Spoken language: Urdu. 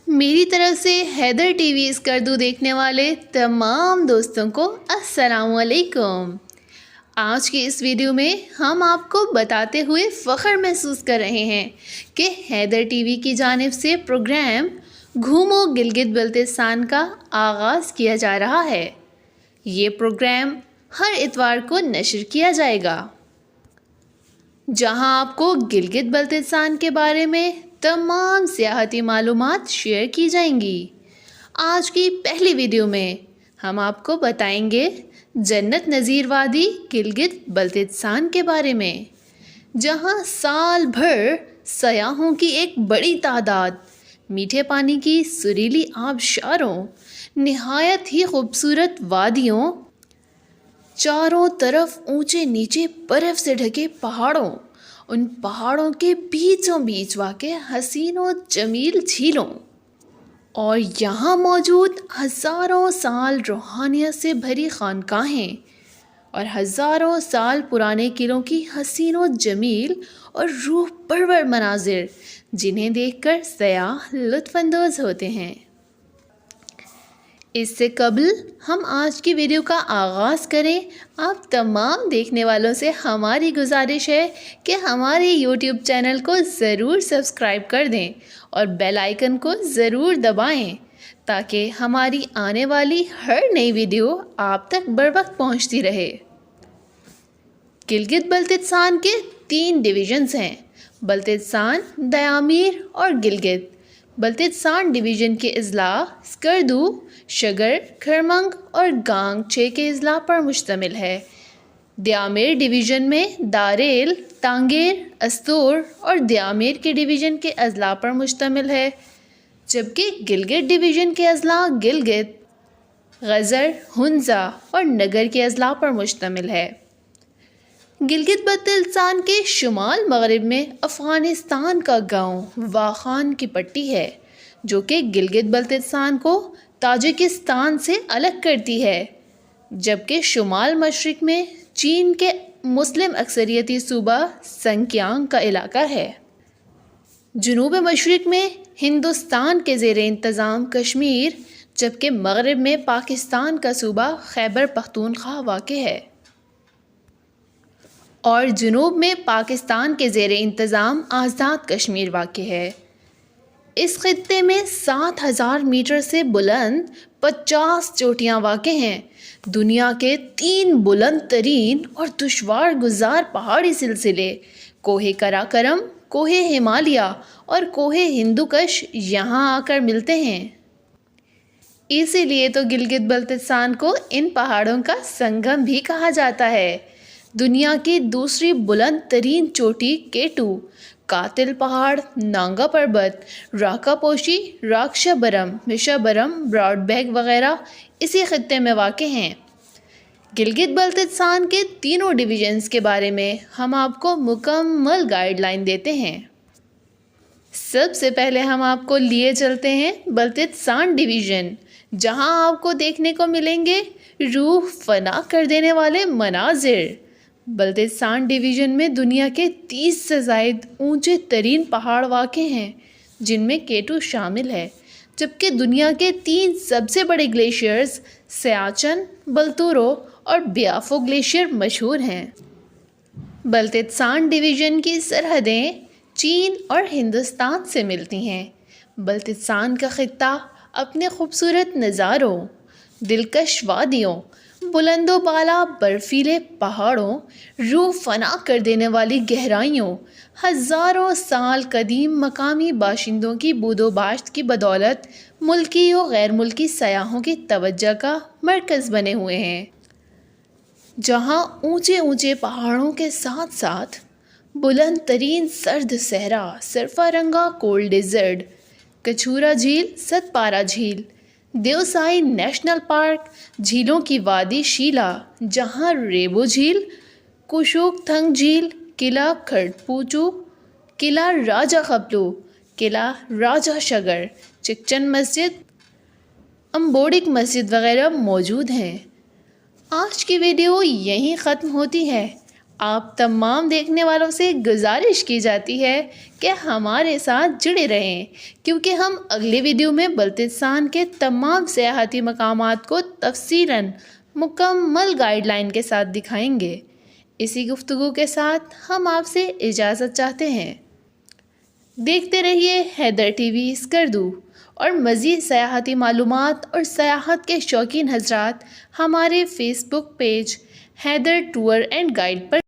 میری طرف سے حیدر ٹی وی اسکردو دیکھنے والے تمام دوستوں کو السلام علیکم۔ آج کی اس ویڈیو میں ہم آپ کو بتاتے ہوئے فخر محسوس کر رہے ہیں کہ حیدر ٹی وی کی جانب سے پروگرام گھومو گلگت بلتستان کا آغاز کیا جا رہا ہے۔ یہ پروگرام ہر اتوار کو نشر کیا جائے گا، جہاں آپ کو گلگت بلتستان کے بارے میں تمام سیاحتی معلومات شیئر کی جائیں گی۔ آج کی پہلی ویڈیو میں ہم آپ کو بتائیں گے جنت نظیر وادی گلگت بلتستان کے بارے میں، جہاں سال بھر سیاحوں کی ایک بڑی تعداد میٹھے پانی کی سریلی آبشاروں، نہایت ہی خوبصورت وادیوں، چاروں طرف اونچے نیچے برف سے ڈھکے پہاڑوں، ان پہاڑوں کے بیچوں بیچ واقع حسین و جمیل جھیلوں، اور یہاں موجود ہزاروں سال روحانیت سے بھری خانقاہیں اور ہزاروں سال پرانے قلعوں کی حسین و جمیل اور روح پرور مناظر، جنہیں دیکھ کر سیاح لطف اندوز ہوتے ہیں۔ اس سے قبل ہم آج کی ویڈیو کا آغاز کریں، آپ تمام دیکھنے والوں سے ہماری گزارش ہے کہ ہمارے یوٹیوب چینل کو ضرور سبسکرائب کر دیں اور بیل آئیکن کو ضرور دبائیں تاکہ ہماری آنے والی ہر نئی ویڈیو آپ تک بروقت پہنچتی رہے۔ گلگت بلتستان کے 3 ڈویژنز ہیں: بلتستان، دیامیر اور گلگت۔ بلتستان ڈویژن کے اضلاع اسکردو، شگر، کھرمنگ اور گانگ 6 کے اضلاع پر مشتمل ہے۔ دیامیر ڈویژن میں داریل، تانگیر، استور اور دیامیر کے ڈویژن کے اضلاع پر مشتمل ہے، جبکہ گلگت ڈویژن کے اضلاع گلگت، غزر، ہنزا اور نگر کے اضلاع پر مشتمل ہے۔ گلگت بلتستان کے شمال مغرب میں افغانستان کا گاؤں واخان کی پٹی ہے، جو کہ گلگت بلتستان کو تاجکستان سے الگ کرتی ہے، جبکہ شمال مشرق میں چین کے مسلم اکثریتی صوبہ سنکیانگ کا علاقہ ہے۔ جنوب مشرق میں ہندوستان کے زیر انتظام کشمیر، جبکہ مغرب میں پاکستان کا صوبہ خیبر پختونخوا واقع ہے، اور جنوب میں پاکستان کے زیر انتظام آزاد کشمیر واقع ہے۔ اس خطے میں 7000 میٹر سے بلند 50 چوٹیاں واقع ہیں۔ دنیا کے 3 بلند ترین اور دشوار گزار پہاڑی سلسلے کوہ قراقرم، کوہ ہمالیہ اور کوہ ہندوکش یہاں آ کر ملتے ہیں۔ اسی لیے تو گلگت بلتستان کو ان پہاڑوں کا سنگم بھی کہا جاتا ہے۔ دنیا کی دوسری بلند ترین چوٹی کیٹو، قاتل پہاڑ، نانگا پربت، راکا پوشی، راکشابرم، مشابرم، براڈ بیگ وغیرہ اسی خطے میں واقع ہیں۔ گلگت بلتستان کے تینوں ڈویژنز کے بارے میں ہم آپ کو مکمل گائیڈ لائن دیتے ہیں۔ سب سے پہلے ہم آپ کو لیے چلتے ہیں بلتستان ڈویژن، جہاں آپ کو دیکھنے کو ملیں گے روح فنا کر دینے والے مناظر۔ بلتستان ڈویژن میں دنیا کے 30 سے زائد اونچے ترین پہاڑ واقع ہیں، جن میں کیٹو شامل ہے، جبکہ دنیا کے 3 سب سے بڑے گلیشیئرز سیاچن، بلتورو اور بیافو گلیشیئر مشہور ہیں۔ بلتستان ڈویژن کی سرحدیں چین اور ہندوستان سے ملتی ہیں۔ بلتستان کا خطہ اپنے خوبصورت نظاروں، دلکش وادیوں، بلند و بالا برفیلے پہاڑوں، روح فنا کر دینے والی گہرائیوں، ہزاروں سال قدیم مقامی باشندوں کی بود و باشت کی بدولت ملکی و غیر ملکی سیاحوں کی توجہ کا مرکز بنے ہوئے ہیں، جہاں اونچے اونچے پہاڑوں کے ساتھ ساتھ بلند ترین سرد صحرا، سرفا رنگا کولڈ ڈیزرٹ، کچھورا جھیل، ست پارا جھیل، دیوسائی نیشنل پارک، جھیلوں کی وادی شیلا، جہاں ریبو جھیل، کوشوک تھنگ جھیل، قلعہ کھڑپوچو، قلعہ راجہ خپلو، قلعہ راجہ شگر، چکچن مسجد، امبوڈک مسجد وغیرہ موجود ہیں۔ آج کی ویڈیو یہیں ختم ہوتی ہے۔ آپ تمام دیکھنے والوں سے گزارش کی جاتی ہے کہ ہمارے ساتھ جڑے رہیں، کیونکہ ہم اگلے ویڈیو میں بلتستان کے تمام سیاحتی مقامات کو تفصیلاً مکمل گائیڈ لائن کے ساتھ دکھائیں گے۔ اسی گفتگو کے ساتھ ہم آپ سے اجازت چاہتے ہیں۔ دیکھتے رہیے حیدر ٹی وی اسکردو، اور مزید سیاحتی معلومات اور سیاحت کے شوقین حضرات ہمارے Facebook page Haider tour and guide per